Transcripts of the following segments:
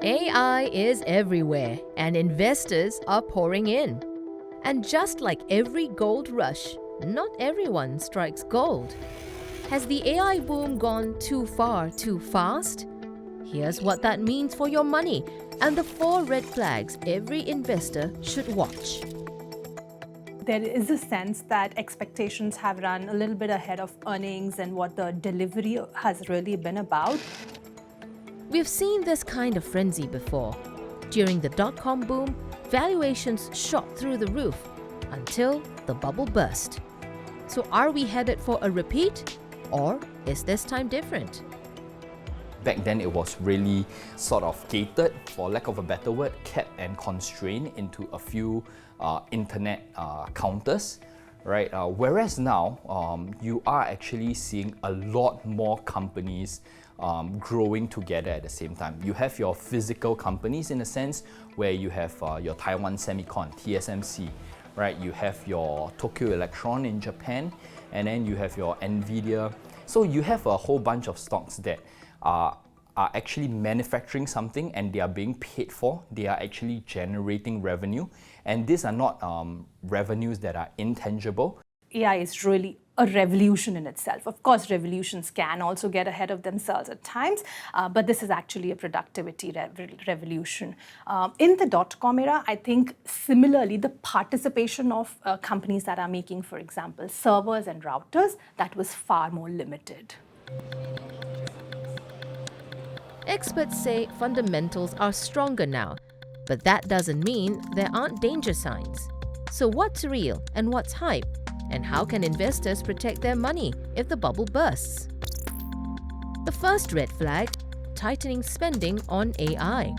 AI is everywhere and investors are pouring in. And just like every gold rush, not everyone strikes gold. Has the AI boom gone too far too fast? Here's what that means for your money and the 4 red flags every investor should watch. There is a sense that expectations have run a little bit ahead of earnings and what the delivery has really been about. We've seen this kind of frenzy before. During the dot-com boom, valuations shot through the roof until the bubble burst. So are we headed for a repeat, or is this time different? Back then, it was really sort of catered, for lack of a better word, kept and constrained into a few internet counters, right? Whereas now, you are actually seeing a lot more companies growing together at the same time. You have your physical companies in a sense where you have your Taiwan Semicon, TSMC, right? You have your Tokyo Electron in Japan, and then you have your Nvidia. So you have a whole bunch of stocks that are actually manufacturing something and they are being paid for. They are actually generating revenue, and these are not revenues that are intangible. AI is really a revolution in itself. Of course, revolutions can also get ahead of themselves at times, but this is actually a productivity revolution. In the dot-com era, I think similarly, the participation of companies that are making, for example, servers and routers, that was far more limited. Experts say fundamentals are stronger now, but that doesn't mean there aren't danger signs. So what's real and what's hype? And how can investors protect their money if the bubble bursts? The first red flag, tightening spending on AI.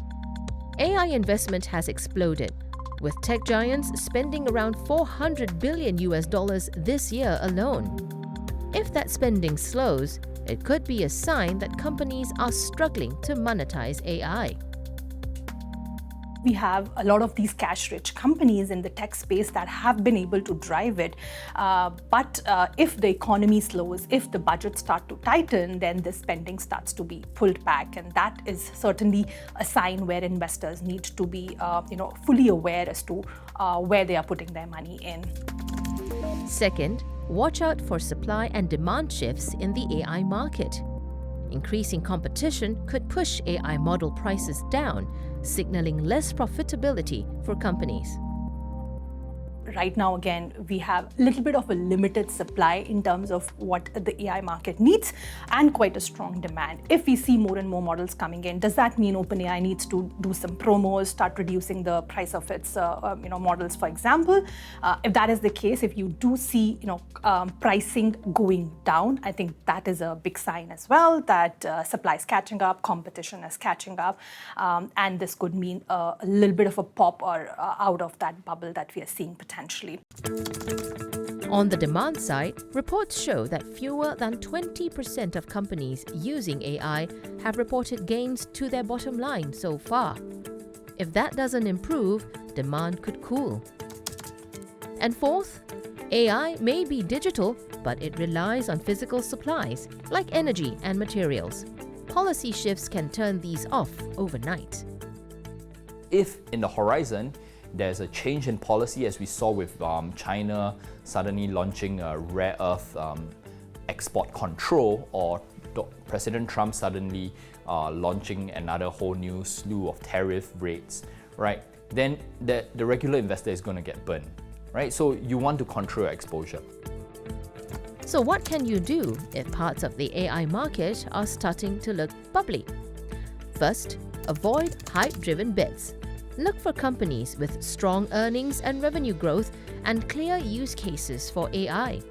AI investment has exploded, with tech giants spending around $400 billion this year alone. If that spending slows, it could be a sign that companies are struggling to monetize AI. We have a lot of these cash-rich companies in the tech space that have been able to drive it. But if the economy slows, if the budgets start to tighten, then the spending starts to be pulled back. And that is certainly a sign where investors need to be fully aware as to where they are putting their money in. Second, watch out for supply and demand shifts in the AI market. Increasing competition could push AI model prices down, signaling less profitability for companies. Right now, again, we have a little bit of a limited supply in terms of what the AI market needs and quite a strong demand. If we see more and more models coming in, does that mean OpenAI needs to do some promos, start reducing the price of its models, for example? If that is the case, if you do see pricing going down, I think that is a big sign as well that supply is catching up, competition is catching up, and this could mean a little bit of a pop or out of that bubble that we are seeing potentially. On the demand side, reports show that fewer than 20% of companies using AI have reported gains to their bottom line so far. If that doesn't improve, demand could cool. And fourth, AI may be digital, but it relies on physical supplies like energy and materials. Policy shifts can turn these off overnight. If in the horizon, there's a change in policy, as we saw with China suddenly launching a rare earth export control, or President Trump suddenly launching another whole new slew of tariff rates, right? Then the regular investor is going to get burned, right? So you want to control your exposure. So what can you do if parts of the AI market are starting to look bubbly? First, avoid hype-driven bets. Look for companies with strong earnings and revenue growth and clear use cases for AI.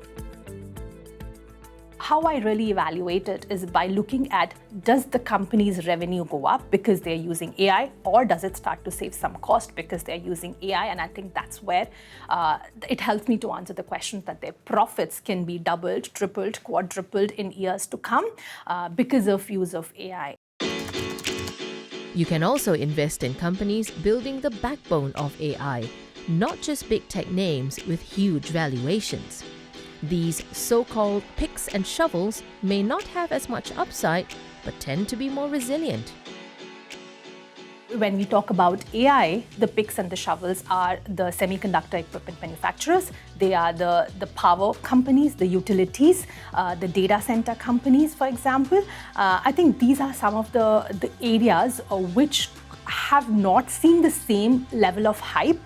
How I really evaluate it is by looking at, does the company's revenue go up because they're using AI, or does it start to save some cost because they're using AI? And I think that's where it helps me to answer the question that their profits can be doubled, tripled, quadrupled in years to come because of use of AI. You can also invest in companies building the backbone of AI, not just big tech names with huge valuations. These so-called picks and shovels may not have as much upside, but tend to be more resilient. when we talk about AI, the picks and the shovels are the semiconductor equipment manufacturers. They are the power companies, the utilities, the data center companies, for example. I think these are some of the areas which have not seen the same level of hype,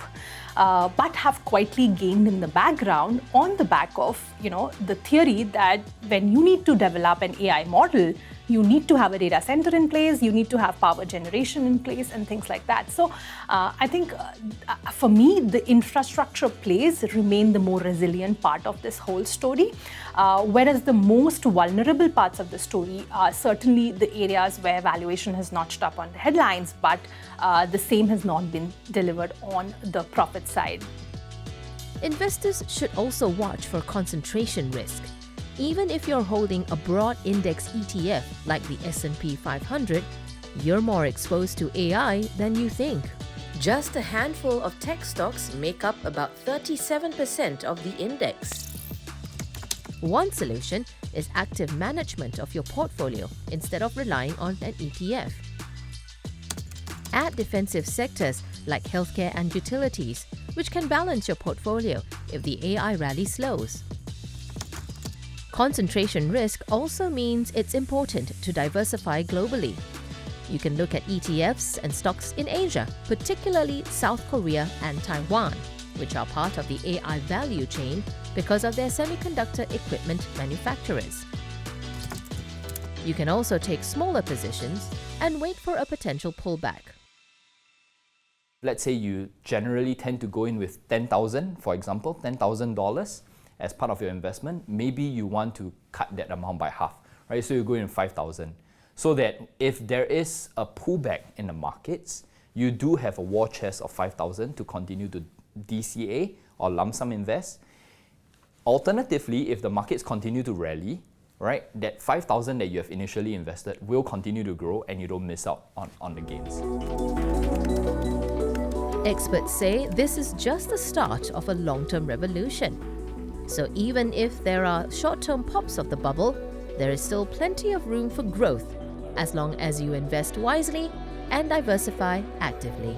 but have quietly gained in the background on the back of, the theory that when you need to develop an AI model, you need to have a data center in place, you need to have power generation in place and things like that. So I think for me, the infrastructure plays remain the more resilient part of this whole story, whereas the most vulnerable parts of the story are certainly the areas where valuation has notched up on the headlines, but the same has not been delivered on the profit side. Investors should also watch for concentration risk. Even if you're holding a broad index ETF like the S&P 500, you're more exposed to AI than you think. Just a handful of tech stocks make up about 37% of the index. One solution is active management of your portfolio instead of relying on an ETF. Add defensive sectors like healthcare and utilities, which can balance your portfolio if the AI rally slows. Concentration risk also means it's important to diversify globally. You can look at ETFs and stocks in Asia, particularly South Korea and Taiwan, which are part of the AI value chain because of their semiconductor equipment manufacturers. You can also take smaller positions and wait for a potential pullback. Let's say you generally tend to go in with $10,000, for example, $10,000 as part of your investment. Maybe you want to cut that amount by half, right? So you go in 5,000, so that if there is a pullback in the markets, you do have a war chest of 5,000 to continue to DCA or lump sum invest. Alternatively, if the markets continue to rally, right, that 5,000 that you have initially invested will continue to grow and you don't miss out on the gains. Experts say this is just the start of a long-term revolution. So even if there are short-term pops of the bubble, there is still plenty of room for growth as long as you invest wisely and diversify actively.